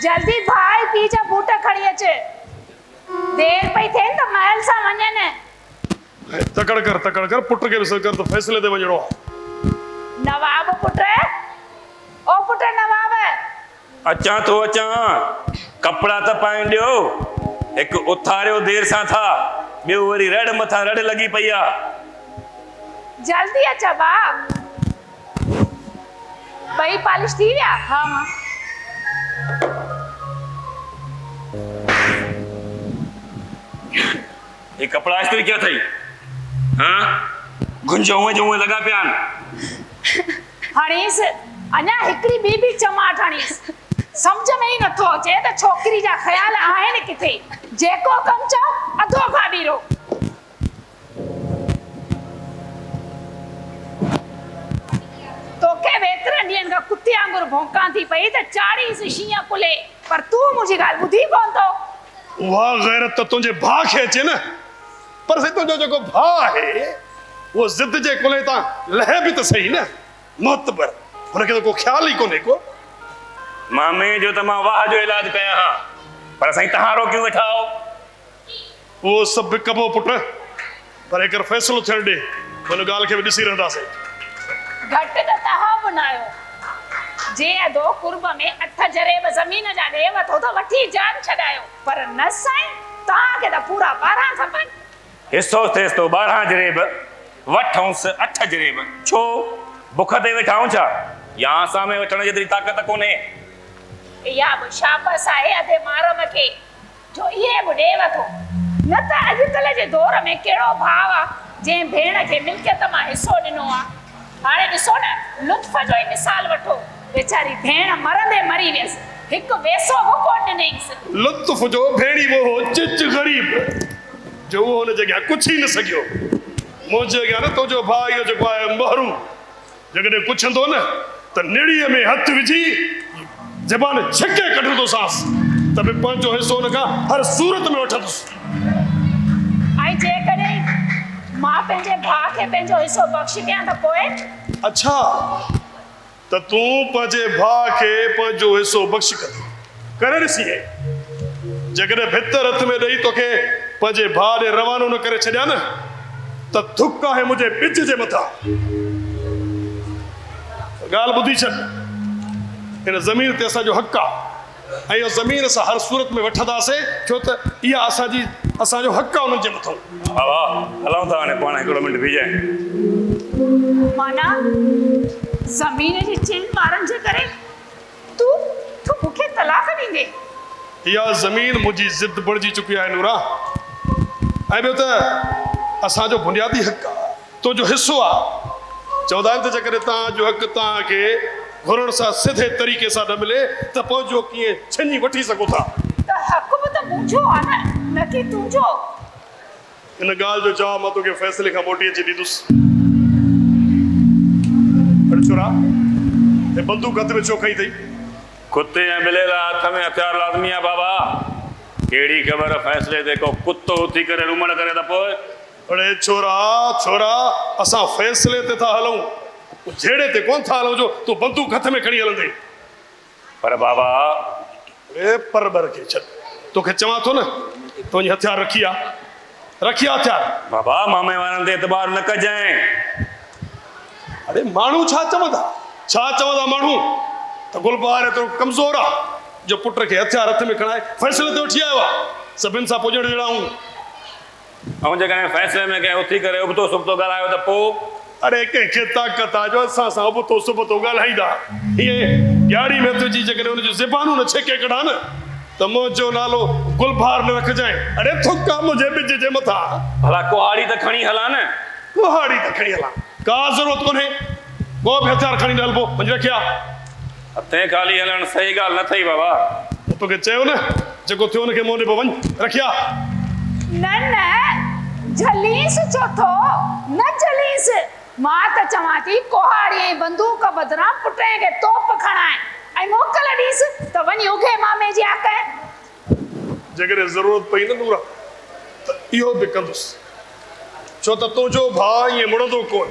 जल्दी भाई पीछे बूटा खड़ी अचे देर पई थे तो महल सा वञन तकड़ कर पुट के विसर कर तो फैसले दे वजड़ो नवाब पुट ओ पुट नवाब अचा तो अचा कपड़ा त पाइन दियो एक उथारियो देर सा था बियो वरी रड़ मथा रड़ लगी पई आ जल्दी अचा बा भाई पालिश थी विया हां मां ये कपड़ा इस्त्री क्या थई हां गुंजो जो लगा पियान हणीस अञा हिकड़ी बी चमाट हणीस समझ में ही नथो अचे त छोकरी जा ख्याल आहिनि किथे जेको कम चओ अधो भाभीरो तोखे वेतरनि ॾींहंनि खां कुत्ते वांगुरु भौंकां थी पई त चाढ़ीस शींहं कुले पर तूं मुंहिंजी ॻाल्हि ॿुधी कोन थो वाह गैरत तो तुझे भाउ खे अचे न पर से तुझो जेको भाउ आहे वो जिद जे कुले ता लहे भी तो सही न मोतबर हुनखे तो को ख्याल ही कोने को मामे जो तमा वाह जो इलाज कया हा पर सही तहारो क्यों बैठाओ वो सब कबो पुट पर एक फैसलो थियण दे हुन गाल के भी ॾिसी रहंदासीं घट त तहां बनायो जे अदो कुर्ब में 8 जरेब ज़मीन जा ॾे वठो त वठी जान छॾायो पर न साईं तहांखे त पूरा 12 खपनि हिस्सो थिएस तो 12 जरेब वठऊंस 8 जरेब छो बुख ते वेठाऊं छा या असां में वठण जेतिरी ताक़त कोन्हे इहा बि शाबस आहे अधे मारम खे जो इहे बि ॾे वठो न त अॼुकल्ह जे दौर में कहिड़ो भाव आहे जंहिं भेण खे मिल्कियत मां हिसो ॾिनो आहे हाणे ॾिसो न लुत्फ जो ई मिसाल वठो बेचारी भेण मरंदे मरी वियसि हिकु वेसो बि कोन ॾिनईंसि लुत्फ जो भेड़ी वो हो चिच गरीब जो वो हुन जगह कुछ ही न सकियो मुंहिंजे अॻियां न तुंहिंजो भाउ इहो जेको आहे महरू जॾहिं पुछंदो न त निड़ीअ में हथ विझी ज़बान छिके कढंदो सांस त बि पंहिंजो हिसो हुन खां हर सूरत में वठंदुसि ऐं जेकॾहिं मां पंहिंजे भाउ खे पंहिंजो हिसो बख़्श कयां त पोइ अच्छा त तूं पंहिंजे भाउ खे पंहिंजो हिसो बख़्श करे ॾिसी जेकॾहिं भितर हथ में ॾेई तोखे पंहिंजे भाउ ॾे रवानो न करे छॾिया न त थुक आहे मुंहिंजे ॿिज जे मथां ॻाल्हि ॿुधी छॾ हिन ज़मीन ते असांजो हक़ आहे ऐं इहो ज़मीन असां हर सूरत में वठंदासीं छो त इहा असांजो हक़ आहे उन्हनि जे मथां हवा हलऊं था हाणे पाण हिकिड़ो मिंट बीजाए माना ज़मीन जी चिन ॿारनि जे करे तूं मूंखे तलाक ॾींदे इहा ज़मीन मुंहिंजी ज़िद बणिजी चुकी आहे नूरा ऐं ॿियो त असांजो बुनियादी हक़ आहे तुंहिंजो हिसो आहे चवंदा आहिनि त जेकॾहिं तव्हांजो हक़ तव्हांखे घुरण सां सिधे तरीक़े सां न मिले त पंहिंजो कीअं छीनी वठी सघो था त हक़ बि त मुंहिंजो आहे न कि तुंहिंजो हिन ॻाल्हि जो जवाबु मां तोखे फ़ैसिले खां मोटी अची ॾींदुसि छोरा हे बंदूक हथ में छो खई अथई कुत्ते ऐं ॿिले लाइ हथ में हथियार लाज़मी आहे बाबा कहिड़ी ख़बर फ़ैसिले ते को कुतो उथी करे रूमण करे त पोइ अड़े छोरा असां फ़ैसिले ते था हलूं जहिड़े ते कोन था हलूं जो तूं बंदूक हथ में खणी हलंदे पर बाबा अरे पर खे छॾ तोखे चवां थो न तुंहिंजी हथियार रखी आहे हथियार बाबा मामे वारनि ते एतबार न कजांइ अरे माण्हू छा चवंदा माण्हू त गुलबहार एतिरो कमज़ोर आहे जो पुट खे हथियार हथ में खणाए फ़ैसिले ते वठी आयो आहे सभिनि सां पुॼण जहिड़ा ऐं जेकॾहिं फ़ैसिले में कंहिं उथी करे उबतो सुबतो ॻाल्हायो त पोइ अरे कंहिंखे ताक़त आहे जो असां सां उबतो सुबतो ॻाल्हाईंदा हीअं ॾियारी में तुंहिंजी जेकॾहिं हुनजूं ज़बानूं न छेके कढा न त मुंहिंजो नालो गुलबहार न रखजांइ अरे थुका मुंहिंजे ॿिज जे मथां भला कुहाड़ी त खणी हलां न कुहाड़ी त खणी हलां का ज़रूरत कोन्हे को बि हथियार खणी न हलिबो पंज रखिया हथे ख़ाली हलण सही ॻाल्हि न थई बाबा तोखे चयो न जेको थियो हुनखे मोने पे वञ रखिया न झलीस चोथो न झलीस मां त चवां थी कुहाड़ी ऐं बंदूक बदिरां पुटे खे तोप खणाए ऐं मोकल ॾीस त वञी उघे मामे जी आक जेकॾहिं ज़रूरत पई न नूरा त इहो बि कंदुसि छो त तुंहिंजो भाउ ईअं मुड़ंदो कोन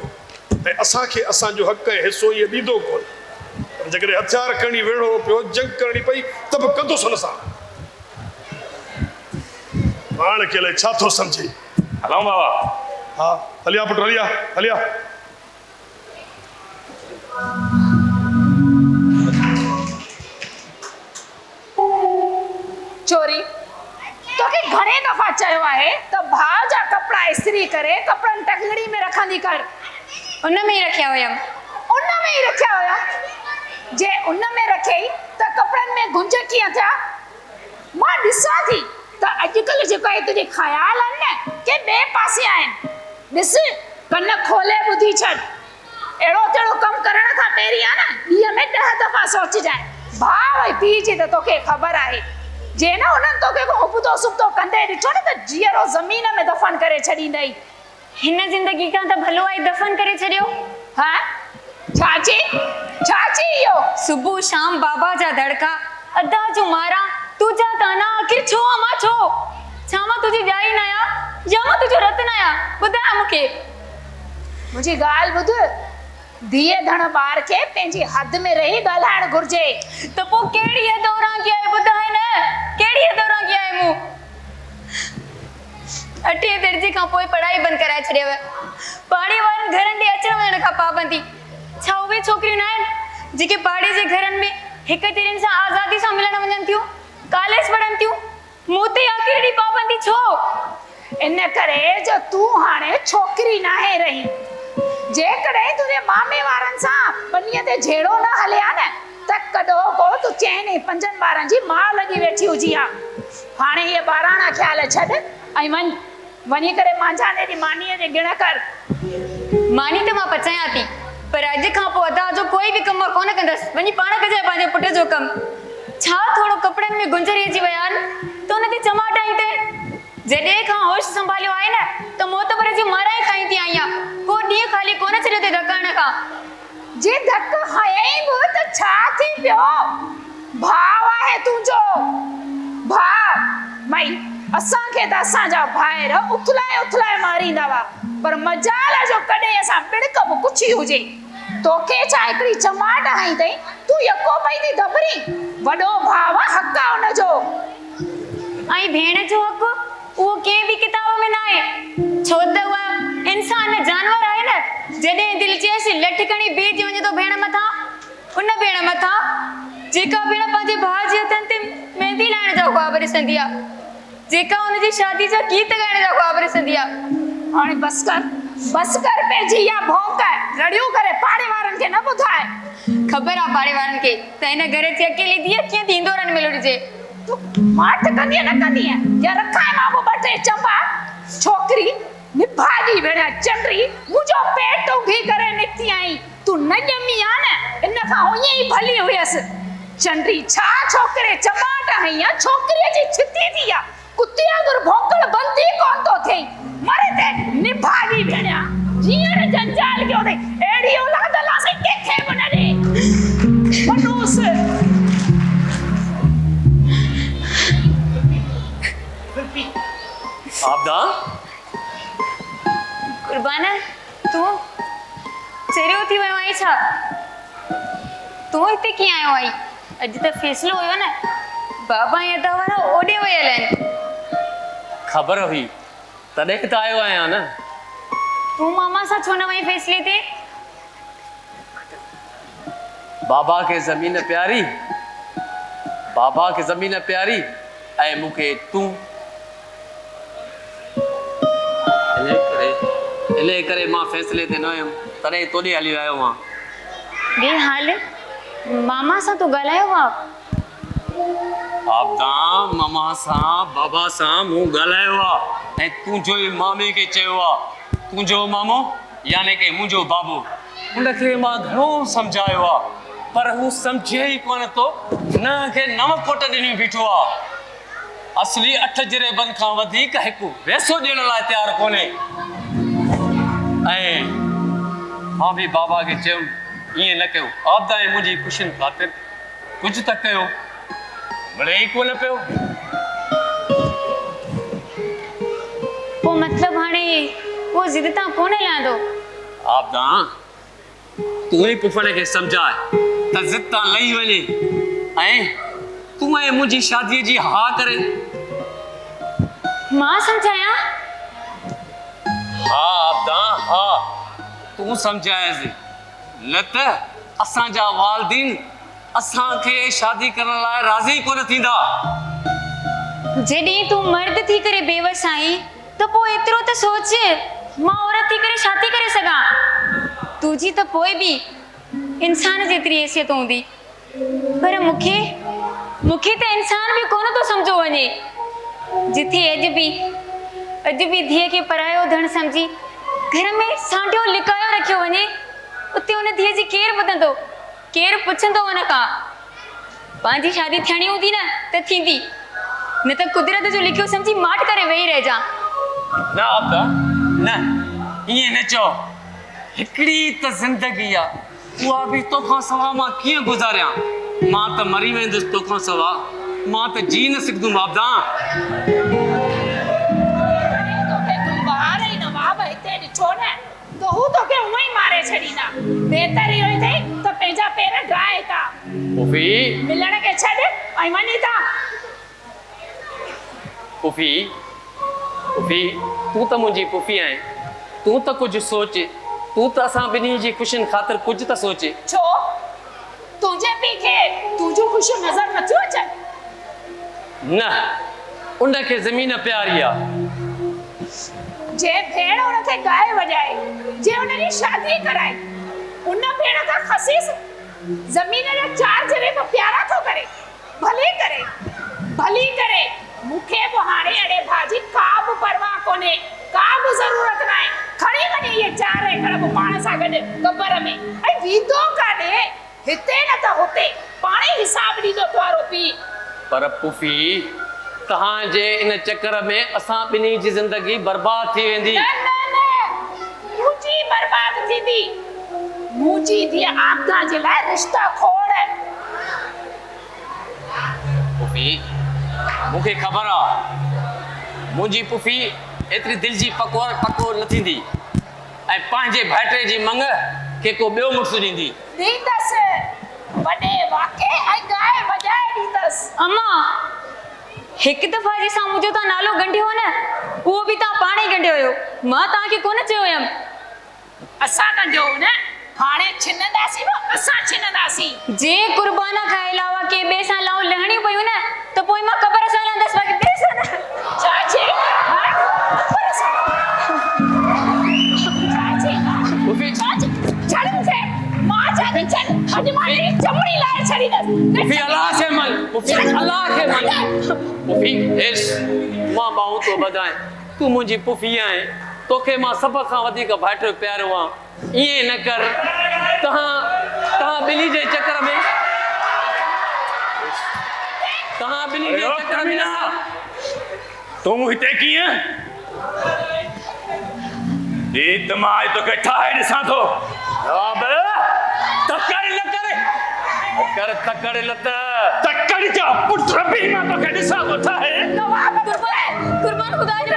ऐं असांखे असांजो हक़ ऐं हिसो ईअं ॾींदो कोन जगह हथियार खणी वेड़ो पियो जंग करनी पई तब कंदो सुन सा पाण के लिए छा थो समझे हलाऊं बाबा हाँ हलिया पुट हलिया हलिया चोरी तोखे घणे दफ़ा चयो आहे त भाउ जा कपिड़ा इस्त्री करे कपिड़नि टंगड़ी में रखंदी कर। उन में ई रखिया हुयमि। उन में ई रखिया हुया। जे उन में रखियई त कपिड़नि में गुंज कीअं थिया? मां ॾिसां थी त अॼुकल्ह जेको आहे तुंहिंजे ख़्याल आहिनि न के ॿिए पासे आहिनि। ॾिस कन खोले ॿुधी छॾ। अहिड़ो तेड़ो कमु करण खां पहिरीं आहे न ॾींहं में 10 दफ़ा सोचिजांइ। भाउ ऐं पीउ जी त तोखे ख़बर आहे जे न उन्हनि तोखे को उबतो सुबतो कंदे ॾिठो न त जीअरो ज़मीन में दफ़न करे छॾींदई। हिन ज़िंदगी खां त भलो आई दफ़न करे छॾियो। हाँ छाची इहो सुबुह शाम बाबा जा दड़का अदा जो मारा तुझा ताना आखिर छो अमा छो छा मां तुझी जाई न आया या मां तुझो रत न आया ॿुधाए मूंखे। मुंहिंजी ॻाल्हि ॿुध धीअ धण ॿार खे पंहिंजी हद में रही ॻाल्हाइण घुर्जे। त पोइ कहिड़ी दौरां की आहे ॿुधाए न कहिड़ी दौरां की आहे मूं 8वीं दर्जे खां पोइ पढ़ाई बंदि कराए छॾियव। पाड़े वारनि घरनि ॾे अचण वञण खां पाबंदी। छा उहे छोकिरियूं न आहिनि जेके पाड़े जे घरनि में हिक तिरनि सां आज़ादी सां मिलण वञनि थियूं कॉलेज पढ़नि थियूं? मूं ते आखिर एॾी पाबंदी छो? इन करे जो तूं हाणे छोकिरी नाहे रही। जेकॾहिं तुंहिंजे मामे वारनि सां पनीअ ते झेड़ो न हलिया न त कॾो को तूं 4-5 ॿारनि जी माउ लॻी वेठी हुजी हा। हाणे इहे ॿाराणा ख़्याल छॾ ऐं वञी करे मांझाने जी मानीअ जे गिण कर। मानी त मां पचायां थी पर अॼु खां पोइ अदा जो कोई बि कमु कोन कंदसि। वञी पाण कजांइ पंहिंजे पुट जो कमु। छा थोरो कपिड़नि में गुंजरी अची विया आहिनि त उन ते चमाट आई ते जॾहिं खां होश संभालियो आहे न त मोतबर जी माराई खाई थी आईं आहे। को ॾींहुं खाली कोन छॾियो ते धकण खां। जे धक हयई बि त छा थी पियो? भाउ आहे तुंहिंजो भाउ। मई असांखे त असांजा भाइर उथलाए मारींदा हुआ पर मजाल जो कॾहिं असां पिड़क बि पुछी हुजे। तोखे छा हिकिड़ी चमाट हई अथई तूं यको पई थी दबरी? वॾो भाउ हक़ आहे उनजो। ऐं भेण जो हक़ उहो कंहिं बि किताब में न आहे छो त उहा इंसान जानवर आहे न। जॾहिं दिलि चएसि लठ खणी बीहजी वञे थो भेण मथां उन भेण मथां जेका भेण पंहिंजे भाउ जे हथनि ते मेहंदी लाइण जा ख्वाब ॾिसंदी आहे जेका हुनजी शादी जा गीत ॻाइण जा ख्वाब ॾिसंदी आहे। हाणे बस कर पंहिंजी इहा भौंक रड़ियूं करे पाड़े वारनि खे न ॿुधाए। ख़बर आहे पाड़े वारनि खे त हिन घर जी अकेली धीअ कीअं थींदो रन में लुड़जे। तूं माठ कंदीअ न कंदीअ या रखाए मां 2-3 चंबा छोकिरी निभागी भेण चंडरी मुंहिंजो पेट उघी करे निकिती आई। तूं न ॼमी आ न इन खां उईअं ई भली हुयसि। चंडरी छा छोकिरे चमाट हई आहे छोकिरीअ जी छिती थी आहे कुत्ते वांगुरु भौंकण बंदि ई कोन थो थिए। मरे ते निभागी भेण जीअं जंजाल कयो अथई अहिड़ी औलाद लासे कंहिंखे बि न ॾे। मनूस आपदा कुर्बान तूं चरियो थी वियो आई छा? तूं हिते कीअं आयो आई? अॼु त फ़ैसिलो हुयो न बाबा ऐं अदा वारा ओॾे वियल आहिनि। खबर हुई तॾहिं त आयो आहियां न। तूं मामा सां छो न वई फ़ैसिले ते? बाबा खे ज़मीन प्यारी ऐं मूंखे तूं इन करे मां फ़ैसिले ते न हुयमि तॾहिं तोॾे हली आयो आहियां। बे हाल मामा सां तूं ॻाल्हायो आहे? आपदा मामा सां बाबा सां मूं ॻाल्हायो आहे ऐं तुंहिंजो ई मामे खे चयो आहे तुंहिंजो मामो यानी कि मुंहिंजो बाबू। उनखे मां घणो सम्झायो आहे पर हू सम्झे ई कोन थो न खे नव कोट ॾिनी बीठो आहे। असली 8 जरेबनि खां वधीक हिकु वैसो ॾियण लाइ तयारु कोन्हे। ऐं मां बि बाबा खे चयुमि ईअं न कयो आपदा ऐं मुंहिंजी ख़ुशियुनि ख़ातिर कुझु त कयो मिले ई कोन पियो। पोइ मतिलबु हाणे उहो ज़िद तां कोन लहंदो? आपदा तूं ई पुफड़ खे सम्झाए त ज़िद तां लही वञे ऐं तूं ऐं मुंहिंजी शादीअ जी हा करे। मां सम्झाया? हा आबदा हा, तूं सम्झाइसि, न त असांजा वालदीन असांखे शादी करण लाइ राज़ी कोन थींदा। जॾहिं तूं मर्द थी करे बेवस आहीं त पोइ एतिरो त सोच, मां औरत थी करे छा थी करे सघां? तुंहिंजी त पोइ बि इंसान जेतिरी हैसियत हूंदी, पर मूंखे त इंसान बि कोन थो सम्झो वञे। जिथे अॼु बि धीअ खे परायो धन सम्झी घर में सांढियो लिकायो रखियो वञे, उते उन धीअ जी केरु ॿुधंदो, केरु पुछंदो उन खां? पंहिंजी शादी थियणी हूंदी न त थींदी, न त कुदरत जो लिखियो सम्झी माठ करे वेही रहिजा। न आबदा न, ईअं न चओ। हिकिड़ी त ज़िंदगी आहे, उहा बि तोखां सवा मां कीअं गुज़ारियां? मां त मरी वेंदुसि तोखां सवा, मां त जी न सघंदुमि आबदा। तोखे तूं ॿार ई नवाब हिते ॾिठो न त हू तोखे हूअं ई मारे छॾींदा। बहितर इहो ई अथई त पंहिंजा पेर ड्राए था। पुफी मिलण खे छॾ ऐं वञी था। पुफी तूं त मुंहिंजी पुफी आहीं, तूं त कुझु सोच, तूं त असां ॿिन्ही जी ख़ुशियुनि ख़ातिर कुझु त सोच। छो तुंहिंजे पीउ खे तुंहिंजूं ख़ुशियूं नज़र नथियूं अचनि? न, उनखे ज़मीन प्यारी आहे। जे भेण उनखे गाए वॼाए, जे उनजी शादी कराए, उन भेण खां ख़सीस ज़मीन जा 4 जने बि प्यारा थो करे। भली करे मूंखे बि हाणे अड़े भाजी का बि परवाह कोन्हे, का बि ज़रूरत नाहे। खणी वञे इहे 4 एकड़ बि पाण सां गॾु क़बर में, ऐं वींदो काॾे, हिते न त हुते, पाणे हिसाब ॾींदो तुआरो पीउ। पर पुफी तव्हांजे इन चक्कर में असां ॿिन्ही जी ज़िंदगी बर्बाद थी वेंदी। न मुंहिंजी बर्बाद थींदी। मुंहिंजी धीअ आबदा जे लाइ रिश्ता खोड़। पुफी मूंखे ख़बर आहे, मुंहिंजी पुफी एतिरी दिलि जी पकोर न थींदी ऐं पंहिंजे भाइटे जी मंग खे को ॿियो मुड़ुसु ॾींदी। ॾींदसि वॾे वाके ऐं गाए वॼाए ॾींदसि। अम्मा, हिकु दफ़ा जे सां मुंहिंजो तव्हां नालो गंढियो हो न, उहो बि तव्हां पाण ई गंढियो हुयो, मां तव्हांखे कोन चयो हुयमि। असां गंढियो हो न, हाणे छिनंदासीं बि असां छिनंदासीं। जे कुर्बाना खां अलावा के ॿिए सां लाऊं लहणियूं पयूं न त पोइ मां क़बर सां लहंदसि, बाक़ी ॿिए सां न। चाची छॾ मूंखे, मां चाची छॾ, अॼु मां तेरी चमड़ी लाहे छॾींदसि। पुफी अलाह खे मन, पुफी अलाह खे मन। पुफी हेस, मां ॿाहूं तो ॿधाए, तूं मुंहिंजी पुफी आहीं, तोखे मां सभ खां वधीक भाइटियो प्यारो आहियां। ईअं न कर, तव्हां ॿिन्ही जे चक्कर में तूं हिते कीअं? रीत मां तोखे ठाहे ॾिसां थो। तकड़ लत तकड़ जा पुट बि मां तोखे ॾिसां थो ठाहे। कुर्बान खुदा जो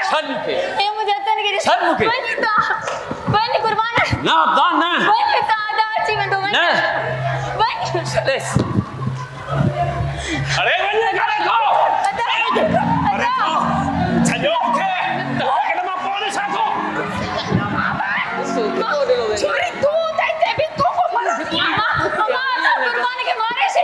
छॾ मूंखे, ए मुझे अतन के छॾ मूंखे। वञ कुर्बान न आबदा न, वञ तादा अची वेंदो, वञ वञ। छॾेसि। अरे वञ करे को, अरे छॾो मूंखे, तोखे मां पोइ ॾिसां थो। छोरी तूं त हिते बि तूं को मर। अम्मा कुर्बान के मारे छॾी।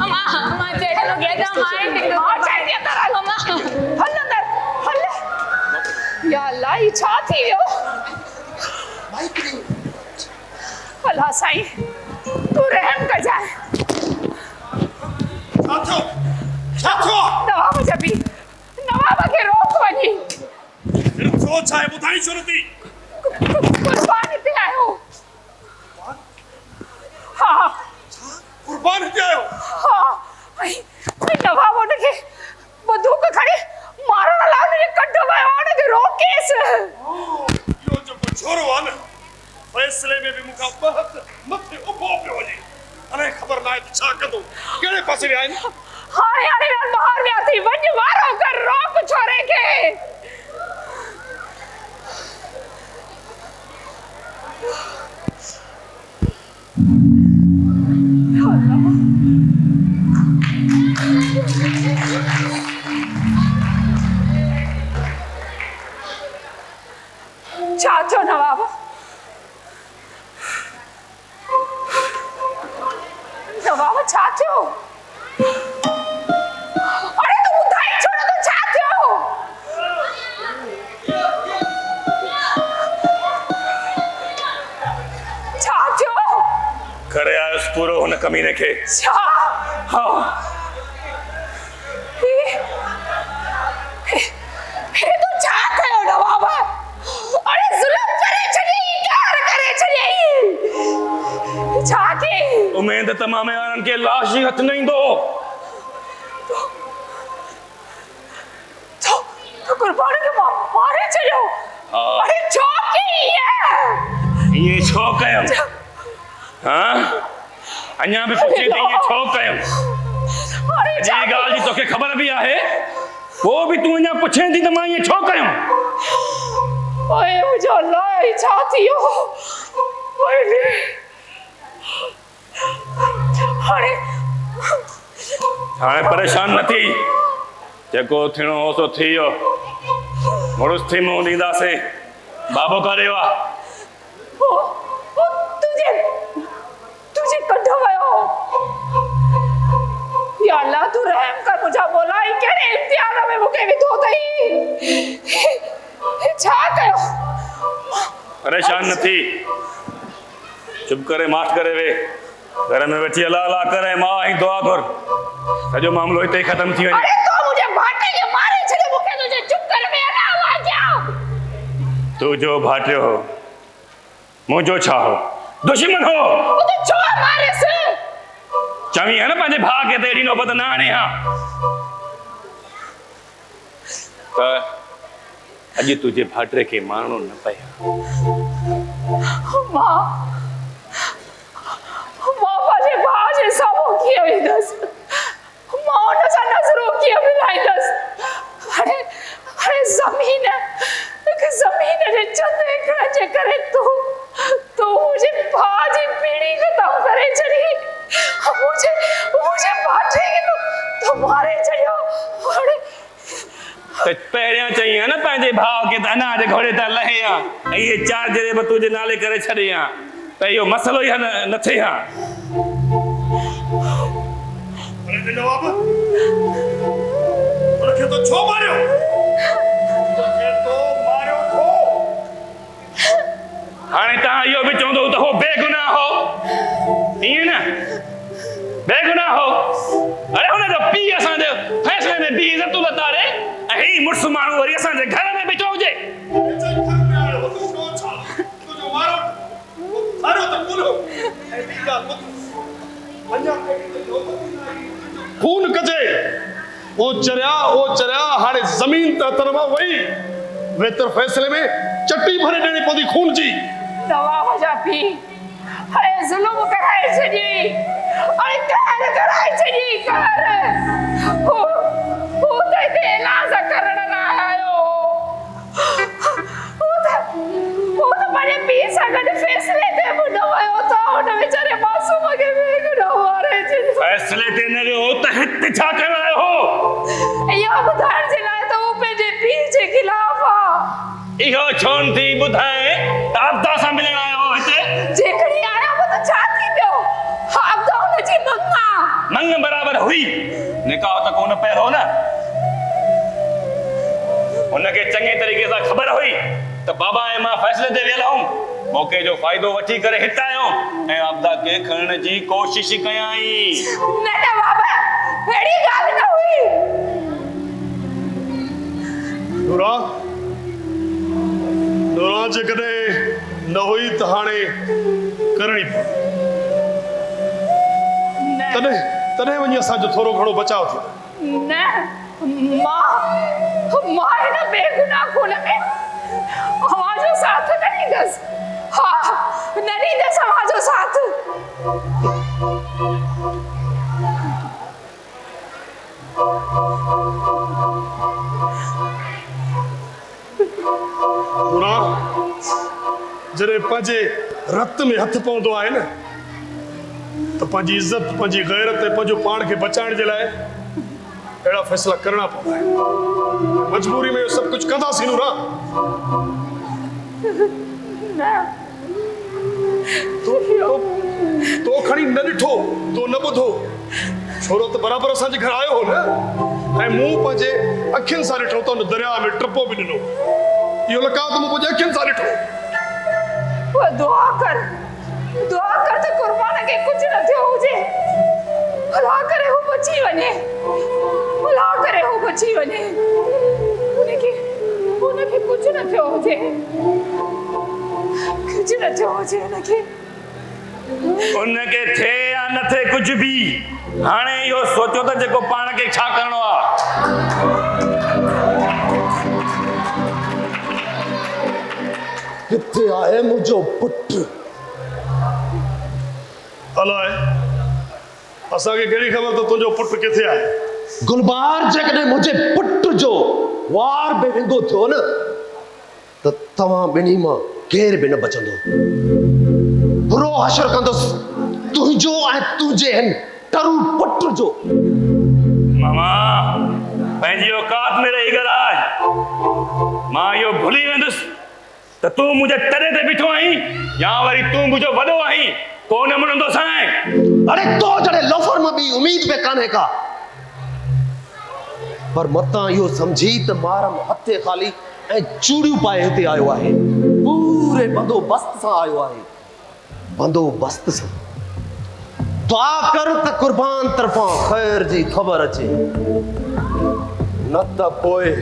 अम्मा चेड़ लो गया था मारे टिक दो। चाहिए अंदर अम्मा हल अंदर हल। या अल्लाह ई छा थी वियो? अल्लाह साईं तू रहम कजाए। नवाब जबी नवाब के रोक वञी। सोच आहे ॿुधाई छो नथी? कुर्बान हिते आयो। हा कुर्बान हिते आयो? हा ऐं नवाब उनखे बंदूक खणी मारण लाइ उनजे कढ वियो, उनखे रोकेसि। इहो जेको छोरो आहे न, फैसले में बि मूंखां 2 हथ मथे उभो पियो वञे। अने ख़बर नाहे त छा कंदो, कहिड़े पासे विया आहिनि? हाणे ॿाहिरि विया थी। वञ वारो कर, रोक छोरे खे। छा थियो नवाब? नवाब छा थियो? अरे तू ॿुधाई छोड़ो तो छा थियो? छा थियो? करे आयुस पूरो हुन कमीने खे। छा? हाँ हे तो छा कयो नवाब? अरे जुल्म करे छड़ी, कार करे छड़ी। छा के? उम्मीद तमाम वारन के लाश ही हथ नहीं दो। तो कुर्बान के मारे छड़ियो। अरे छो के ये छो कयम? हाँ अञा भी पुछे थी ये छो कयम? अरे जी गाल जी तोखे खबर भी आहे, वो भी तू अञा पुछे थी त मां ये छो कयम? ओए मुझे अल्लाह छा थियो? ओए अरे हाणे परेशान न थी, जेको थियणो हो सो थी वियो। मुड़ुस थी मुंहुं ॾींदासीं। बाबो काॾे वा? तुझे कढो वयो। या अल्लाह तू रहम कर, मुझे बोला ही केड़े इम्तिहान में मुके भी तो तई। छा कयो? परेशान न थी, चुप करे माठ करे वे। घर में बैठी अल्लाह अल्लाह करे मां ही दुआ कर, सॼो मामलो हिते ही खत्म थी वञे। अरे तो मुझे भाटे के मारे छड़े मुके तुझे चुप कर में ना हुआ क्या? तू जो भाटियो हो, मुझो छा हो? दुश्मन हो। वो तो छो मारे से? चवी है ना पंहिंजे भाउ खे त एॾी नौबत न आणे हा। त अॼु तुंहिंजे भाइटे खे मारणो न पए। मां पंहिंजे भाउ जे साम्हूं कीअं वेंदसि? मां हुन सां नज़रूं कीअं मिलाईंदसि? अरे ज़मीन जे चंद एकड़ जे करे तूं मुंहिंजे भाउ जी पीढ़ी ख़तम करे छॾी। मुंहिंजे भाइटे खे तूं मारे छॾियो। त पहिरियां चई आहे न पंहिंजे भाउ खे त अनाज घोड़े था लहे हा, ऐं इहे चार जरे बि तुंहिंजे नाले करे छॾे हा, त इहो मसइलो ई न थिए हा। नवाब उनखे तो छो मारियो? हाणे तव्हां इहो बि चवंदो त हो बेगुनाह हो, ईअं न? बेगुनाह हो। अरे हुनजो पीउ असांजे फैसले में बि इज़त लतारे, ऐं ही मुड़ुस माण्हू वरी असांजे घर में बीठो हुजे। खून कजे ओ चरिया हाणे ज़मीन त तरवा वई, वेतर फैसले में चट्टी भरे ॾियणी पवंदी खून जी। नवाब जा पी अरे जुल्म कराए छॾी, अरे कहर कराए छॾी, कहर। हो त हिते इलाज करण लाइ आयो। हो त पंहिंजे पीउ सां गॾु फैसले ते बि न वियो त हुन वीचारे मासूम खे बेगुनाह मारे छॾियो। फैसले ते न वियो त हिते छा करण आयो हो? इहो ॿुधाइण जे लाइ त हू पंहिंजे पीउ जे ख़िलाफ़ आहे। इहो छोन थी ॿुधाए त आपदा सां मिलण आयो हो हिते? जेकॾहिं आया हो त छा थी पियो? आपदा हुनजी मंग बराबर हुई, निकाह त कोन पहिरो न। हुनखे चङे तरीक़े सां ख़बर हुई त बाबा ऐं मां फैसले ते वियल आहियूं, मौक़े जो फ़ाइदो वठी करे हिते आहियूं ऐं आपदा खे खणण जी कोशिश कयाई। न बाबा अहिड़ी ॻाल्हि न हुई। नूरा जेकॾहिं न हुई त हाणे करणी पवंदी, तॾहिं वञी असांजो थोरो घणो बचाव थियो। न मां हिन बेगुनाह खून में अवां जो साथ न ॾींदसि। हा न ॾींदसि अवां जो साथ। जॾहिं पंहिंजे रक्त में हथ पवंदो आहे न तो पंहिंजी इज़त पंहिंजी गैरत पंहिंजो पाण खे बचाइण जे लाइ अहिड़ा फ़ैसिला करणा पवंदा आहिनि। मजबूरी में इहो सभु कुझु कंदासीं नूरा। तो खणी न ॾिठो तो न ॿुधो छोरो त बराबरि असांजे घर आयो हो न ऐं मूं पंहिंजे अखियुनि सां ॾिठो त हुन दरिया में टपो बि ॾिनो। इहो लकात मूं पंहिंजे अखियुनि सां ॾिठो। दुआ कर त कुर्बान खे कुझु न थियो हुजे। भला करे हू बची वञे, भला करे हू बची वञे। उनखे कुझु न थियो हुजे, कुझु न थियो हुजे उनखे। उनखे थिए या न थिए कुझु बि, हाणे इहो सोचो त जेको पाण खे छा करणो आहे। किथे आहे मुंहिंजो पुटु? अलाए असांखे कहिड़ी ख़बर त तुंहिंजो पुटु किथे आहे। गुलबार जेकॾहिं मुंहिंजे पुट जो वार बि विंगो थियो न त तव्हां ॿिन्ही मां केर बि न बचंदो। बुरो हशर कंदुसि तुंहिंजो ऐं तुंहिंजे हिन टरू पुट जो। मामा पंहिंजी औकात में रही ॻाल्हाए। मां इहो भुली वेंदुसि त तूं मुंहिंजे तरे ते बीठो आहीं या वरी तूं मुंहिंजो वॾो आहीं। कोन मुणंदो साईं। अरे तो जड़े लोफर में भी उम्मीद पे काने का पर मता यो समझी त मारम हथे खाली ए चूड़ियों पाए हिते आयो आहे। पूरे बंदोबस्त सां आयो आहे। बंदोबस्त सां दुआ कर त कुर्बान तरफा खैर जी खबर अचे न त पोए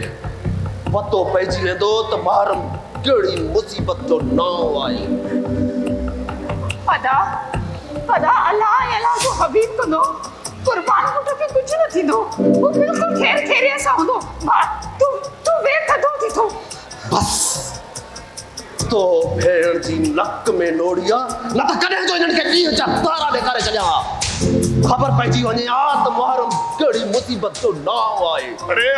पतो पइजी वेंदो त मारम केड़ी मुसीबत जो नाव आहे। अदा अल्लाह जो हबीब कंदो कुर्बान पुट खे कुझु न थींदो। वो बिल्कुल खैरिया सां हूंदो। तू बेखदो थी थो। बस तो भेण जी नक में नोड़िया न त कॾहिं जो इन्हनि खे ॾींहं जा तारा ॾेखारे छॾिया। ख़बर पइजी वञे आ त मुहर्रम कहिड़ी मुसीबत जो नाव आहे। अरे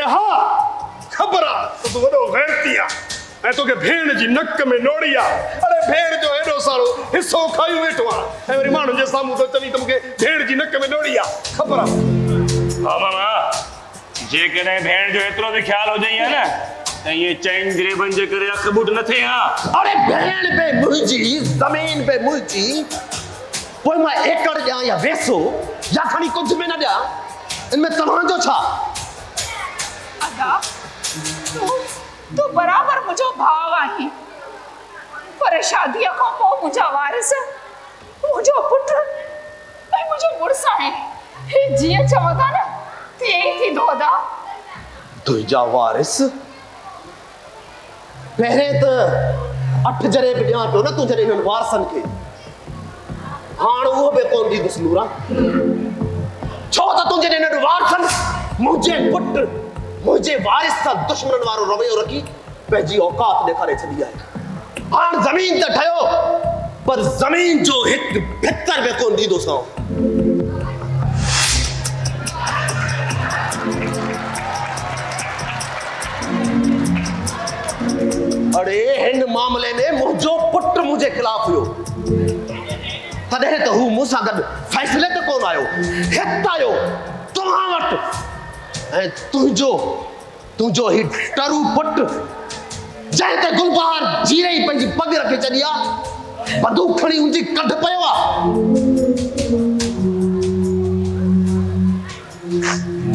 हा ख़बर आहे त तूं वॾो गैरती आहे ऐं तोखे भेण जी नक में नोड़ी आहे। अरे भेण जो हेॾो सारो हिसो खाई वेठो आहे ऐं वरी माण्हुनि जे साम्हूं तो चवी त मूंखे भेण जी नक में नोड़ी आहे। ख़बर आहे। हा मामा जेकॾहिं भेण जो एतिरो बि ख़्यालु हुजे हा न त इहे चइनि ग्रेबनि जे करे अख बुट न थिए हा। अरे भेण पे मुंहिंजी ज़मीन पे मुंहिंजी पोइ मां एकड़ ॾियां या वेसो या खणी कुझु में न ॾियां इनमें तव्हांजो छा? अदा तू बराबर मुझो भाव आहीं पर शादीअ खां पोइ मुंहिंजा वारिस मुंहिंजो पुटु ऐं मुंहिंजो मुड़ुस आहे। हे जीअं चवंदा न तीअं ई थींदो। अदा तुंहिंजा वारिस पहिरें त 8 जरे बि ॾियां पियो न तूं जॾहिं हिननि वारसनि खे। हाणे उहो बि कोन ॾींदुसि नूरा छो त तूं जॾहिं हिननि वारसनि मुंहिंजे पुटु मुझे वारिस सां दुश्मन वारो रवैयो रखी पंहिंजी औकात ॾेखारे छॾी आहे। हाणे ज़मीन त ठहियो पर ज़मीन जो हिकु भितर बि कोन ॾींदोसां। अरे हिन मामले में मुंहिंजो पुटु मुंहिंजे ख़िलाफ़ हुयो तॾहिं त हू मूंसां गॾु फ़ैसिले ते कोन आयो हिते आयो तव्हां वटि ऐं तुंहिंजो ही टरू पुट जंहिं ते गुलबार जीरे ई पंहिंजी पग रखे छॾी आहे बंदूक खणी हुनजी कढ पियो आहे।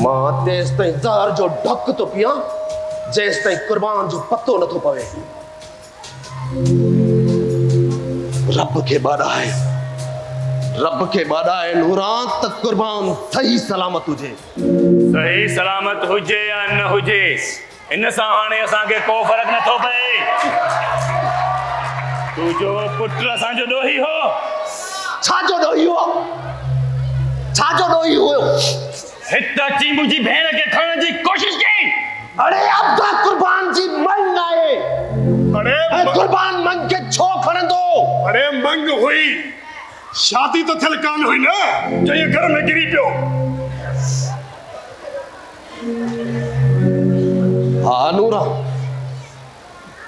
मां तेसि ताईं ज़हर जो ढक थो पियां जेसि ताईं कुर्बान जो पतो नथो पवे। रब खे ॿाॾाए नूरा त कुर्बान सही सलामत हुजे। सही सलामत हुजे या न हुजे इन सां हाणे असांखे को फ़र्क़ु नथो पए। तुंहिंजो पुटु असांजो ॾोही हो। छाजो ॾोही हो? छाजो ॾोही हुयो? हिते अची मुंहिंजी भेण खे खणण जी कोशिशि कई। अरे अब त कुर्बान जी मंग आहे। अरे कुर्बान मंग खे छो खणंदो? अरे मंग हुई शादी तो थियल कान हुई न जो ये घर में गिरी पियो। हा नूरा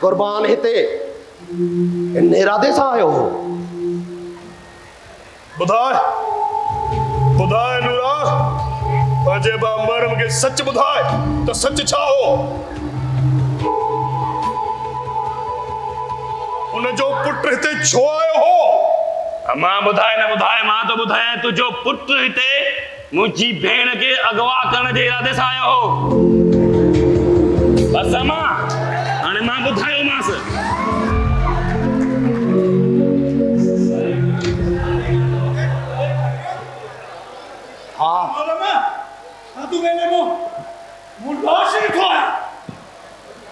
कुर्बान हिते इन इरादे सां आयो हो? ॿुधाए ॿुधाए नूरा, पंहिंजे बामरम खे सच ॿुधाए त सच छा हो? उनजो पुट हिते छो आयो हो? मां ॿुधाए न ॿुधाए, मां तो ॿुधायां तुंहिंजो पुट हिते मुंहिंजी भेण खे अगवा करण जे इरादे सां आयो हो। बस मां हाणे मां ॿुधायोमांसि।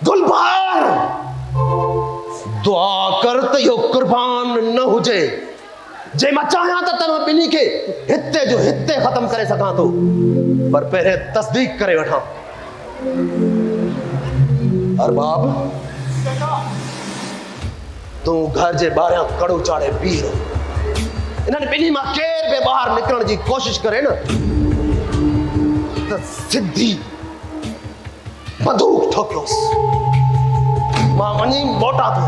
गुलबार, दुआ कर त इहो कुर्बान न हुजे। जे मां चाहियां त तव्हां ॿिन्ही खे हिते जो हिते ख़त्म करे सघां थो, पर पहिरें तस्दीक करे वठां। अरबाब, तूं घर जे ॿाहिरां कड़ो चाढ़े बीह रहो। इन्हनि ॿिन्ही मां केर बि ॿाहिरि निकिरण जी कोशिश करे न त सिधी बंदूक ठोकियोसि। मां वञी मोटा थो।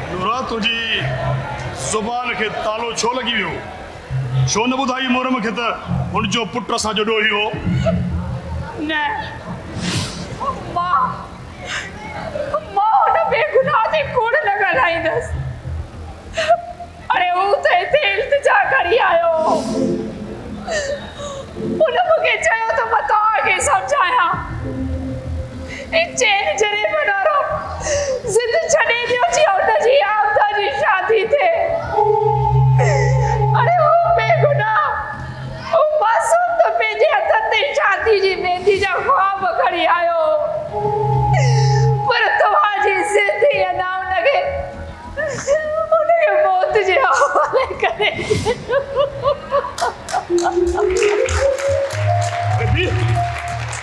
नूरा, तुंहिंजी ज़ुबान खे तालो छो लॻी वियो? छो न ॿुधाई मोरम खे त हुनजो पुट असांजो ॾोही हो? न, मां हुन बेगुनाह ते कूड़ न ॻाल्हाईंदसि। अरे हू त हिते इल्तिजा करी आयो। हुन मूंखे चयो त मां तव्हांखे सम्झायां। चैन जरे बनारो ज़िद छॾे ॾियो जी हुनजी आमदा जी शादी थिए। अरे हू बेगुनाह, हू मासूम त पंहिंजे हथनि ते शादी जी मेहंदी जा ख्वाब खणी आयो, पर तव्हांजी ज़िद ई अञा हुनखे मौत जे हवाले करे।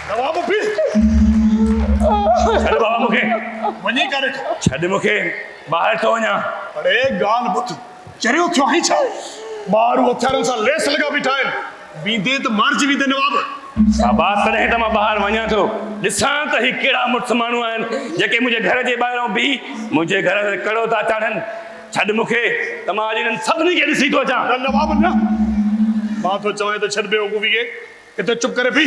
नवाब भी छॾ बाबा मूंखे, वञी करे छॾ मूंखे, ॿाहिरि थो वञा। अरे गाल बुत चरियो थियो ही छा? ॿार हथियारनि सां लेस लॻा बीठा आहिनि, बींदे त मारिजी वेंदे नवाब। बाबा तॾहिं त मां ॿाहिरि वञा थो, ॾिसां त ही कहिड़ा मुड़ुस माण्हू आहिनि जेके मुंहिंजे घर जे ॿाहिरां बि मुंहिंजे घर ते कड़ो था चाढ़नि। छॾ मूंखे, त मां अॼु इन्हनि सभिनी खे ॾिसी थो अचां। न नवाब न, मां थो चवां त छॾ बेवकूफ़ी खे, हिते चुप करे भी।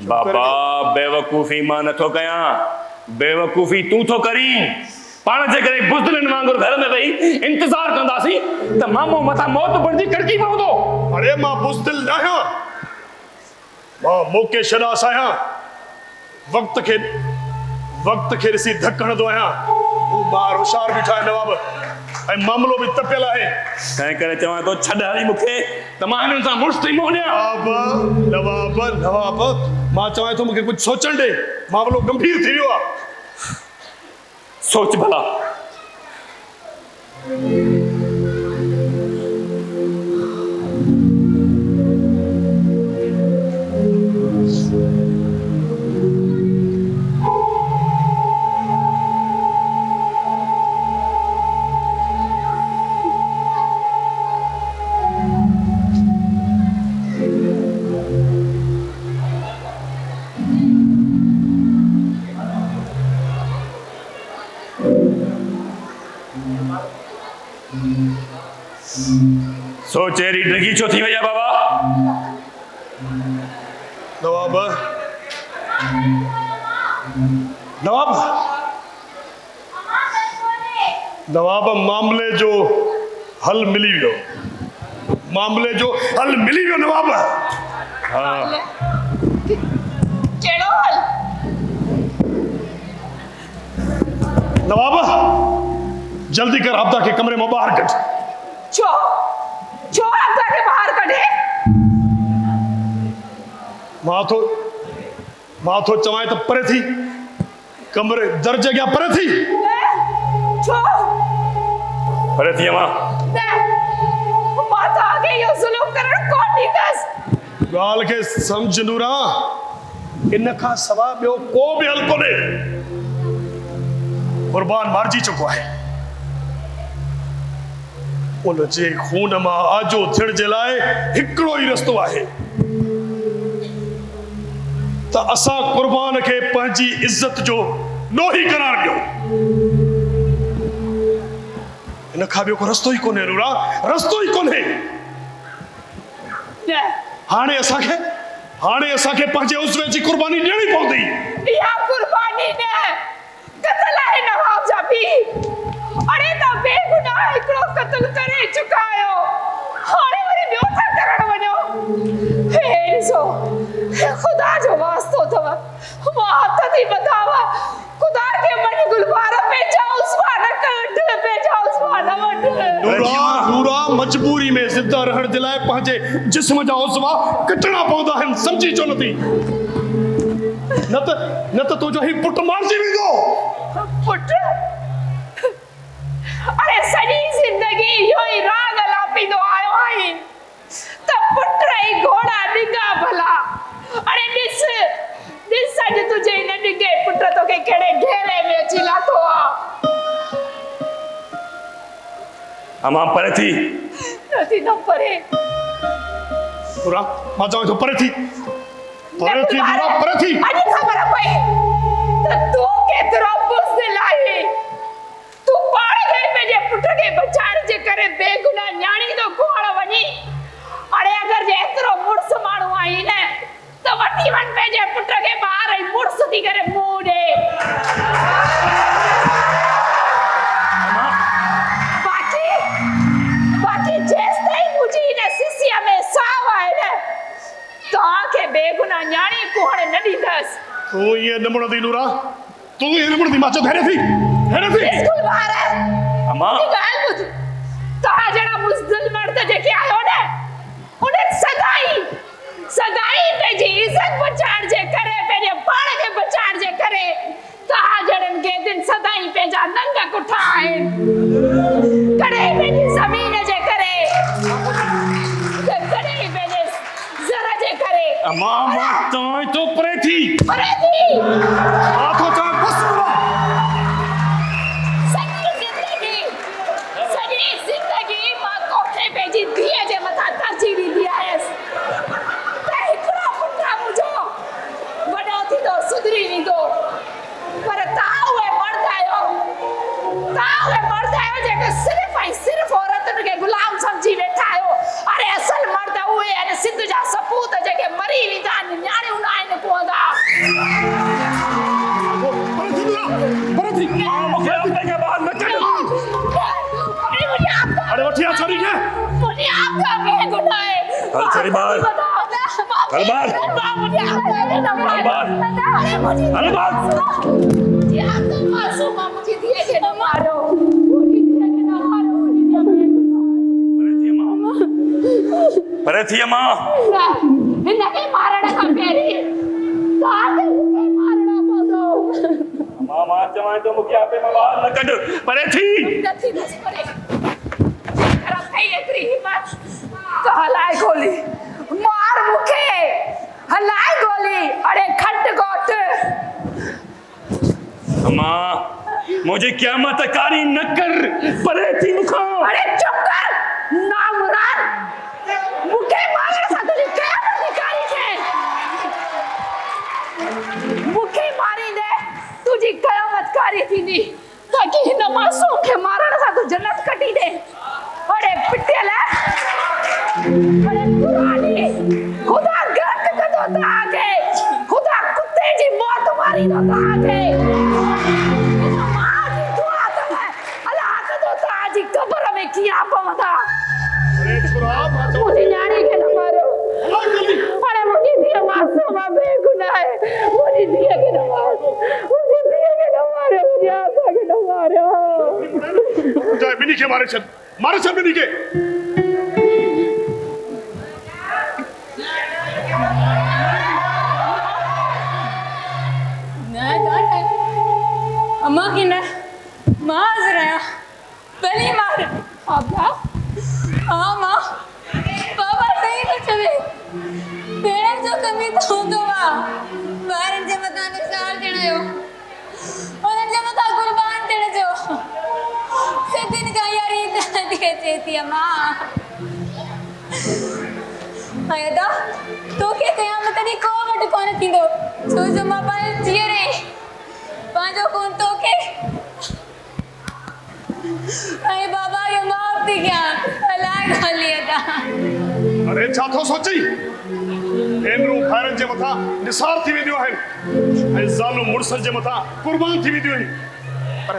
बाबा बेवकूफ़ी मां नथो कयां, बेवकूफ़ी तूं थो करीं। पाण जे करे बुज़दिलनि वांगुरु घर में वेही इंतज़ार कंदासीं त मामो मथां मौत बणिजी कड़की पवंदो। अरे मां बुज़दिल न आहियां, मां मौक़े शनास आहियां। वक़्त खे ॾिसी धक हणंदो आहियां। हू ॿार होशियार बीठा आहे नवाब, ऐं मामिलो बि तपियल आहे। तंहिं करे चवां थो छॾ हली मूंखे, त मां हिननि सां मुड़ुस थी मोड़ियां। नवाब, मां चवां थो मूंखे कुझु सोचण ॾे, मामिलो गंभीर थी वियो आहे। सोच भला। सो चेरी डगी छो थी वई आहे बाबा? नवाब, मामले जो हल मिली वियो। नवाब। कहिड़ो हल? नवाब, जल्दी कर आबदा के कमरे में बाहर कढ। छो आबदा के बाहर कढे? मां तो चवां त परे थी, कमरे दर जगह परे थी। छो परे थी मां न माता आगे यो जुल्म करण कोन ॾींदस। ॻाल्हि खे सम्झ नूरा, इन खां सवाइ ॿियो को बि हल कोन्हे। कुर्बान मारिजी चुको आहे, उन जे खून मां आजो थियण जे लाइ हिकिड़ो ई रस्तो आहे त असां कुर्बान खे पंहिंजी इज़त जो ॾोही करार ॾियो। इन खां ॿियो को रस्तो ई कोन्हे नूरा, रस्तो ई कोन्हे। हाणे असांखे पंहिंजे उज़वे जी कुर्बानी ॾियणी पवंदी। इहा कुर्बानी न कत्ल आहे नवाब जा पी। अरे त बेगुनाह हिकिड़ो कत्ल करे चुका आहियो, हाणे वरी ॿियो था करण वञो। हे ॾिसो, ख़ुदा जो वास्तो अथव, मां हथ थी ॿधावा, ख़ुदा खे मन गुलबार पंहिंजा उज़वा न कढ, पंहिंजा उज़वा न वढ। नूरा मजबूरी में ज़िंदा रहण जे लाइ पंहिंजे जिस्म जा उज़वा कटणा पवंदा आहिनि, सम्झी छो नथी? न त तुंहिंजो ही पुटु मारिजी वेंदो। पुटु? अरे सॼी ज़िंदगी इहो ई राग लापींदो आयो आहीं त पुट ऐं घोड़ा ॾिघा भला। अरे ॾिस अॼु तुंहिंजे हिन ॾिघे पुट तोखे कहिड़े घेरे में अची लाथो आहे। अमां परे थी नथी न परे। नूरा मां चवां थो परे थी नूरा, परे थी। अॼु ख़बर पई त तूं केतिरो बुज़दिल आहीं। तूं पाण खे पंहिंजे पुट खे बचाइण जे करे बेगुनाह न्याणी तो खोड़ वञी। अरे अगरि जे एतिरो मुड़ुस माण्हू आहीं न त वठी वञ पंहिंजे पुट खे ॿाहिरि ऐं मुड़ुस थी करे मुंहुं ॾे। बाक़ी जेसिताईं मुंहिंजी हिन सिसीअ में साहु आहे न, तव्हांखे बेगुनाह न्याणी कोड़ न ॾींदसि। तूं ईअं न मुड़ंदी नूरा, तूं ईअं न मुड़ंदी। मां चयो हेरे थी। बिल्कुलु ॿार अमां ॻाल्हि ॿुध, तव्हां जहिड़ा बुज़दिल मर्द जेके आहियो न, उन्हनि सदाई पंहिंजी इज़त बचाइण जे करे, पंहिंजे पाण खे बचाइण जे करे तव्हां जहिड़नि गेदिन सदाई पंहिंजा नंग कुठा आहिनि। कॾहिं पंहिंजी ज़मीन जे करे, कॾहिं पंहिंजे ज़र जे करे। अमां तो परे थी। आखो चाहे बस नूरा। सॼी ज़िंदगी मां तोखे पंहिंजी धीअ जे मथां तरजीह ॾींदी आयसि त हिकिड़ो पुटु मुंहिंजो वॾो थींदो सुधरी वेंदो। पर तव्हां उहे मर्द आहियो जेके सिर्फ़ु ऐं सिर्फ़ु औरतुनि खे गुलाम सम्झी वेठा आहियो। अरे असल मर्द उहे आहिनि सिंध जा सपूत जेके मरी वेंदा आहिनि, न्याणियूं न आहिनि पवंदा। परे थी। मूंखे अपने के बाहर न कढ। अरे वठी आ छोरी खे। मुझे आपका बेगुनाह है। हल छोरी बाहर। हल बाहर। हल बाहर। हल बाहर। मुझे आपका मासूम है, मुझे दिए के न मारो। मुझे दिए के न मारो। परे थी अमां। इनके मारण का पेरी ताके उके मारना पवंदो। मां चवां तो मूंखे आपे मां बाहर न कढ। परे थी। नथी परे। खराब थई एतरी हिम्मत तो हलाए गोली मार मुखे, हलाए गोली। अरे खट गोट। अमां मुझे क़यामत कारी न कर। परे थी मुखां। अरे चुप कर नामुराद। मुखे मारण सा तुझी क़यामत कारी थे। मुखे मारी दे तुझी क़यामत कारी थींदी ताकि हिन मासूम खे मारण सा तू जन्नत कटी दे। अरे पिटियल अरे कुरानी खुदा गर्क कदो ताके, खुदा कुत्ते जी मौत मारी दो ताके। मां जी दुआ तो है अल्लाह कदो ताजी कब्र में किया पवंदा। अरे छोरा मां चवां मुझे न्याणी के न मारो। अरे मुझे दिया मासूम बेगुनाह है। मुझे दिया के न मारो। मुझे दिया के न मारो। मुझे आपा के न मारो। जाए बिनी के मारे चल बिनी के। अम्मा की ना माज रहा हाँ मां बाबा सही तो चवे भेण जो कमी तो हूंदो आहे ॿारनि जे मथां नुक़सान थियण जो उन्हनि जे मथां क़ुर्बान थियण जो सिद्धियुनि खां इहा रीत थी अचे थी मां अदा तोखे क़यामत ॾींहुं को वटि कोन थींदो छो जो मां पंहिंजे जीअरे पंहिंजो खून तोखे ऐं बाबा खे माफ़ थी कयां अलाए ॻाल्हि अदा अरे छा थो सोची भेनरूं भाइरनि जे मथां निसार थी वेंदियूं आहिनि ऐं ज़ालूं मुड़ुसनि जे मथां क़ुर्बान थी वेंदियूं आहिनि पर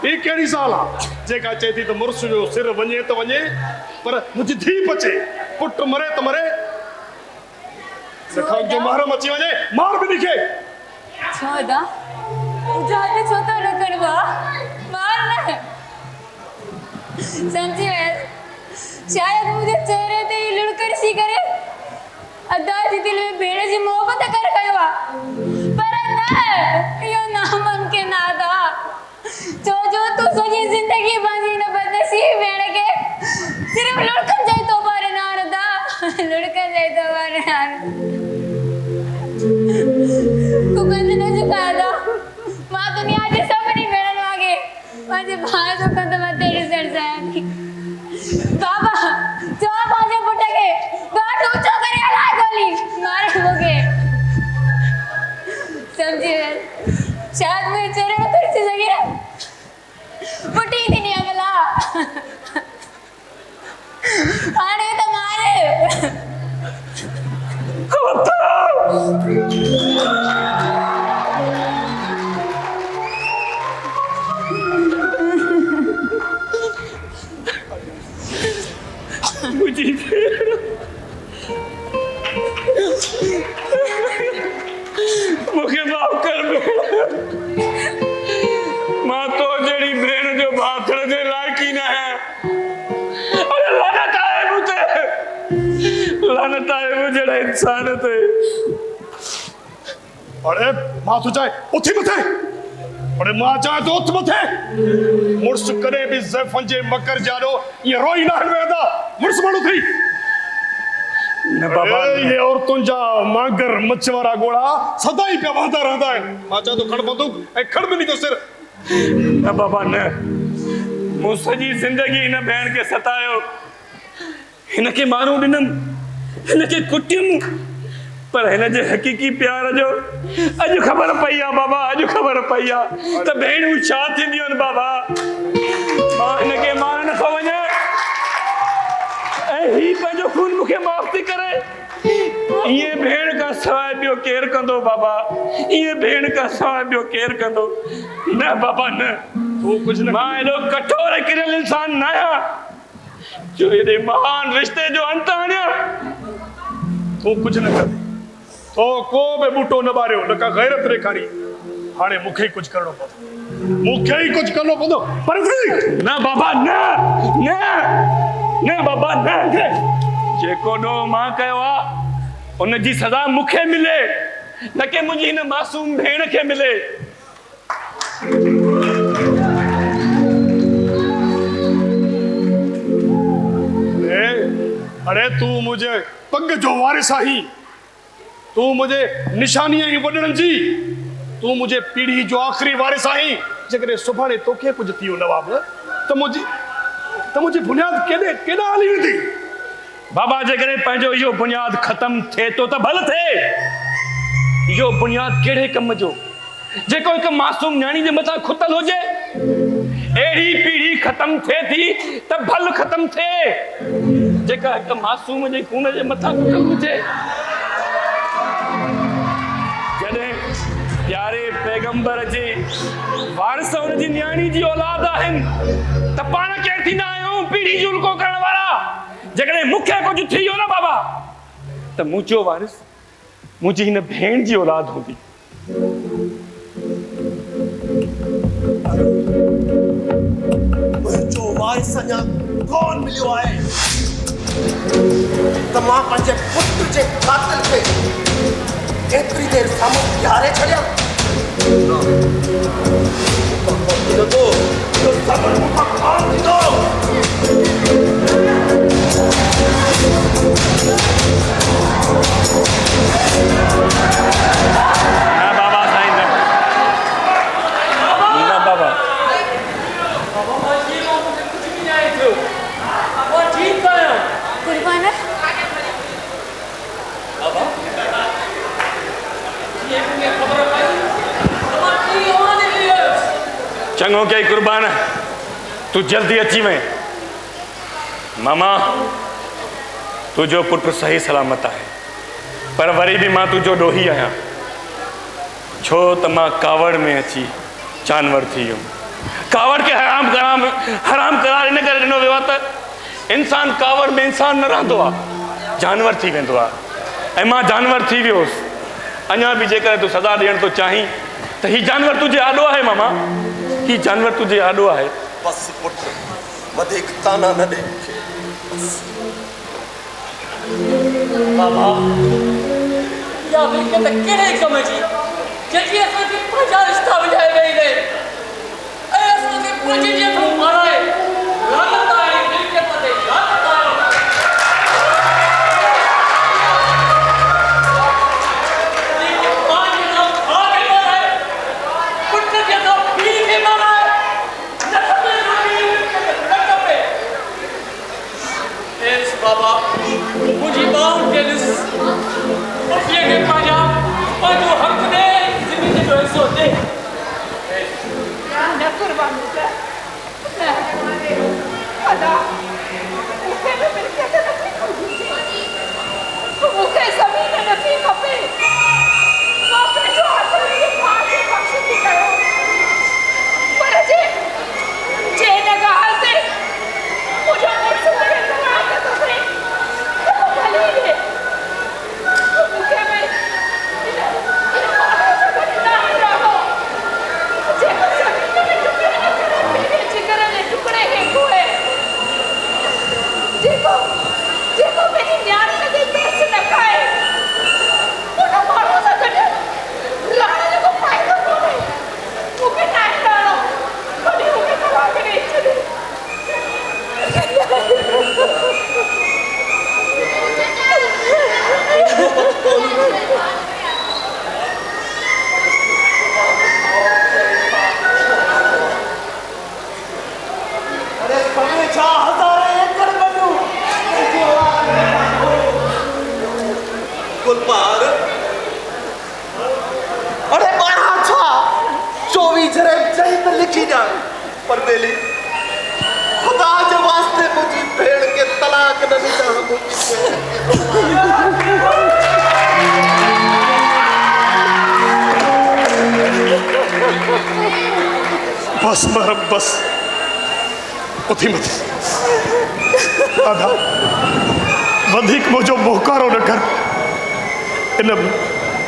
ही कहिड़ी ज़ाल आहे जेका चए थी त मुड़ुस जो सिर वञे त वञे पर मुंहिंजी धीउ बचे पुटु मरे त मरे जो महरम अची वञे मार बि ॾिखे छो अदा तुंहिंजा हथ छो था रखनि मार न समझी वियसि शायदि मुंहिंजे चेहरे ते ई लुड़करिसी करे अदा जी दिलि में भेण जी मोहबत कर कयो आहे पर न इहो नामुमकिन आहे अदा छो जो तूं सॼी ज़िंदगी पंहिंजी हिन बदनसीब भेण खे सिर्फ़ु लुड़कनि जा ई तोहफ़ा ॾिना अदा लुड़कनि जा ई तोहफ़ा ॾिना तूं कंध न झुका अदा मां दुनिया जे सभिनी भेणनि वांगे पंहिंजे भाउ जो कंध मथे ॾिसणु चाहियां थी बाबा चओ पंहिंजे पुट खे घाट ऊंचो करे हलाए गोली मारे मूंखे समझी वियसि शायदि मुंहिंजे चेहरे में तुरसी सघी न पुटी थी नी अमला हाणे त मारे मुझे मुझे माफ कर मां तो जड़ी भेण जो भाथड़ जे लायकी न है अरे लानत आए मुझे जड़ा इंसान थे अरे मां तू चाहे उथी मथे अरे मां चाहे तो उथ मथे मुड़ुस कॾहिं बि ज़ैफ़नि जे मकर जाॾो ये रोई न वेंदा मुड़ुस माण्हू थी न बाबा ये औरतुनि जा मांगर मच वारा गोड़ा सदा ई पिया वहंदा रहंदा आहिनि मां चाहे तो खड़ बंदूक ऐं खड़ ॿिन्ही जो सिर न बाबा न मूं सॼी ज़िंदगी हिन भेण खे सतायो हिनखे मारू ॾिनमि हिनखे कुटियुमि पर हिन जे हक़ीक़ी प्यार जो अॼु ख़बर पई आहे बाबा अॼु ख़बर पई आहे त भेणूं छा थींदियूं आहिनि बाबा मां हिनखे मार नथो वञा ऐं ही पंहिंजो खून मूंखे माफ़ थी करे इहे भेण खां सवाइ ॿियो केरु कंदो बाबा इहे भेण खां सवाइ ॿियो केरु कंदो न बाबा न तू कुझु न मां एॾो कठोर किरियल इंसान न आहियां जो एॾे महान रिश्ते जो अंत आणियां तू कुझु न कंदी तो को बि बूटो न ॿारियो न का गैरत ॾेखारी हाणे मूंखे ई कुझु करिणो पवंदो मूंखे ई कुझु करिणो पवंदो पर न बाबा न न न बाबा न जेको ॾोह मां कयो आहे उन जी सज़ा मूंखे मिले न कि मुंहिंजी हिन मासूम भेण खे मिले अरे तू मुझे पग जो वारिस आहीं तू मुझे निशानी आहीं वॾड़नि जी तू मुझे पीढ़ी जो आख़िरी वारिस आहीं जेकॾहिं सुभाणे तोखे कुझु थी वियो नवाब त मुंहिंजी बुनियाद केॾां हली वेंदी बाबा जेकॾहिं पंहिंजो इहो बुनियाद ख़तमु थिए थो त भले थिए इहो बुनियाद कहिड़े कम जो जेको हिकु मासूम न्याणी जे मथां खुतल हुजे अहिड़ी पीढ़ी ख़तमु थिए थी त भल ख़तमु थिए जेका हिकु मासूम जे खून जे मथां खुतल हुजे जॾहिं प्यारे पैगंबर जे वारिस हुनजी न्याणी जी औलाद आहिनि त पाण केरु थींदा आहियूं पीढ़ी जो उल्को करण वारा जेकॾहिं मूंखे कुझु थी वियो न बाबा त मुंहिंजो वारिस मुंहिंजी हिन भेण जी औलाद हूंदी मुंहिंजो वारिस अञा कोन मिलियो आहे त मां पंहिंजे पुट जे क़ातिल खे एतिरी देरि साम्हूं बीहारे छॾियां इहो सभु मूंखां कोन थींदो चङो कई कुर्बान, तू जल्दी अची वएं। मामा तुझो पुट सही सलामत है, पर वरी भी मां तुझो ॾोही आहियां, छो त मां कावड़ में अची जानवर थी वियुमि। कावड़ के हराम करार इन करे ॾिनो वियो आहे त इंसान कावड़ में इंसान न रहंदो आहे, जानवर थी वेंदो आहे, ऐं मां जानवर थी वियोसि। अञा बि जेकर तूं सज़ा ॾियण थो चाहीं त हीउ जानवर तुंहिंजे आॾो आहे मामा, हीउ जानवर तुंहिंजे आॾो आहे। बस पुट, वधीक ताना न ॾे मूंखे। बाबा या मिल्कियत कहिड़े कम जी जेकी असांखे पंहिंजा रिश्ता विझाए वई ने, ऐं असांखे पंहिंजे जेतिरो माराए। लानत आहे मिल्कियत ते, लानत आहे। बाबा मुझी बाउंड के लिस ये के पाजा पाजो हक दे जिंदगी जो हिस्सो दे न कुर्बान कर अदा मुखे में मिल्कियत नथी घुरिजे, मुखे ज़मीन नथी खपे, मां पंहिंजो हथ मुंहिंजे भाउ खे बख़्श थी कयो, पर जे हिन ॻाल्हि ते मुंहिंजो मुड़ुसु मुंहिंजे तलाक थो थिए त भली ॾे, मुखे में हिन माण्हूअ सां गॾु न रहो जेको ज़मीन में टुकड़े न करे पंहिंजे जिगर जे टुकड़े खे खोए, जेको पंहिंजी न्याणीअ ते तरस न खाए, उन माण्हूअ सां गॾु रहण जो को फ़ाइदो कोन्हे। मूंखे न आहे रहणो, भली मूंखे तलाक ॾेई छॾे। अरे समय छा हज़ारे एकड़ बनू गुलपार, अरे बारा छा 24 जरे चई त लिखी ॾियां, पर बेली खुदा जे वास्ते मुंहिंजी भेण खे तलाक न ॾिजां। बस महरम बस, उथी मत आधा वधीक मुझो मोहकारो न कर।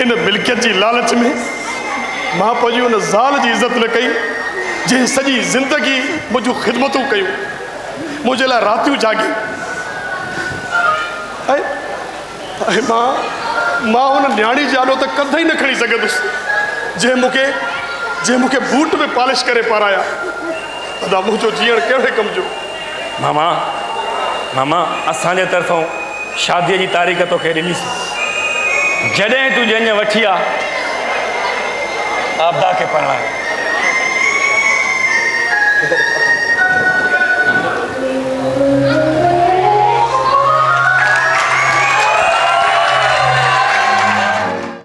इन मिल्कियत जी लालच में मां पंहिंजी उन ज़ाल जी इज़त न कई जंहिं सॼी ज़िंदगी मुंहिंजूं ख़िदमतूं कयूं, मुंहिंजे लाइ रातियूं जागी, ऐं मां हुन न्याणी जे आॾो त कदे ई न खणी सघंदुसि जंहिं मूंखे बूट में पॉलिश करे पाराया। अदा मुंहिंजो जीअण कहिड़े कम जो। मामा असांजे तरफ़ों शादीअ जी तारीख़ तोखे ॾिनीसीं, जॾहिं तूं जंहिं वठी आहे आबदा खे पढ़ाए।